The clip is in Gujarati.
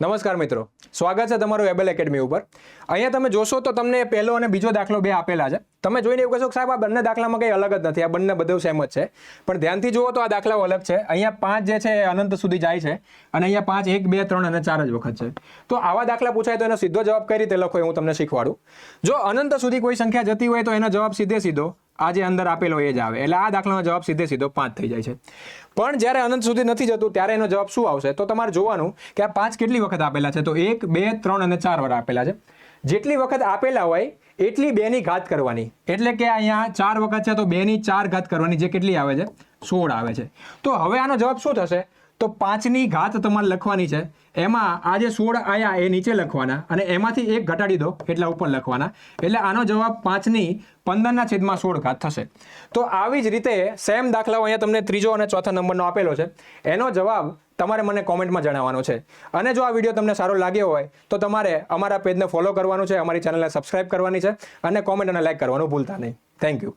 નમસ્કાર મિત્રો, સ્વાગત છે તમારું એબેલ એકેડમી ઉપર। અહીંયા તમે જોશો તો તમને પહેલો અને બીજો દાખલો બે આપેલા છે। તમે જોઈને એવું કહેશો કે સાહેબ આ બંને દાખલામાં કંઈ અલગ જ નથી, આ બંને બધું સેમ જ છે, પણ ધ્યાનથી જુઓ તો આ દાખલાઓ અલગ છે। અહીંયા 5 જે છે એ અનંત સુધી જાય છે અને અહીંયા 5 1 2 3 અને 4 જ વખત છે। તો આવા દાખલા પૂછાય તો એનો સીધો જવાબ કઈ રીતે લખો એ હું તમને શીખવાડું। જો અનંત સુધી કોઈ સંખ્યા જતી હોય તો એનો જવાબ સીધો આ જે અંદર આપેલો એ જ આવે, એટલે આ દાખલાનો જવાબ સીધો 5 થઈ જાય છે। પણ જ્યારે અનંત સુધી નથી જતું ત્યારે એનો જવાબ શું આવશે તો તમારે જોવાનું કે આ 5 કેટલી વખત આપેલા છે, તો 1 2 3 અને 4 વાર આપેલા છે। જેટલી વખત આપેલા હોય એટલી 2 ની ઘાત કરવાની, એટલે કે અહીંયા 4 વખત છે તો 2 ની 4 ઘાત કરવાની, જે કેટલી આવે છે 16 આવે છે। તો હવે આનો જવાબ શું થશે તો 5 ની ઘાત તમારે લખવાની છે, એમાં આ જે 16 આયા એ નીચે લખવાના અને એમાંથી 1 ઘટાડી દો એટલા ઉપર લખવાના, એટલે આનો જવાબ 5 ની 15/16 ઘાત થશે। તો આવી જ રીતે સેમ દાખલાઓ અહીંયા તમને ત્રીજો અને ચોથા નંબરનો આપેલો છે, એનો જવાબ તમારે મને કોમેન્ટમાં જણાવવાનો છે। અને જો આ વિડીયો તમને સારો લાગ્યો હોય તો તમારે અમારા પેજને ફોલો કરવાનું છે, અમારી ચેનલને સબસ્ક્રાઇબ કરવાની છે અને કોમેન્ટ અને લાઇક કરવાનું ભૂલતા નહીં। Thank you.